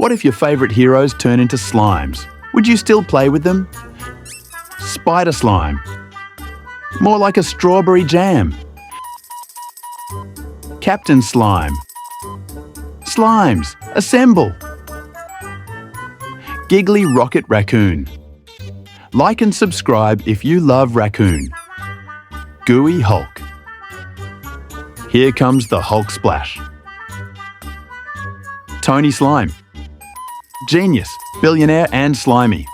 What if your favourite heroes turn into slimes? Would you still play with them? Spider slime. More like a strawberry jam. Captain Slime. Slimes, assemble! Giggly Rocket Raccoon. Like and subscribe if you love raccoon. Gooey Hulk. Here comes the Hulk splash. Tony Slime. Genius, billionaire and slimy.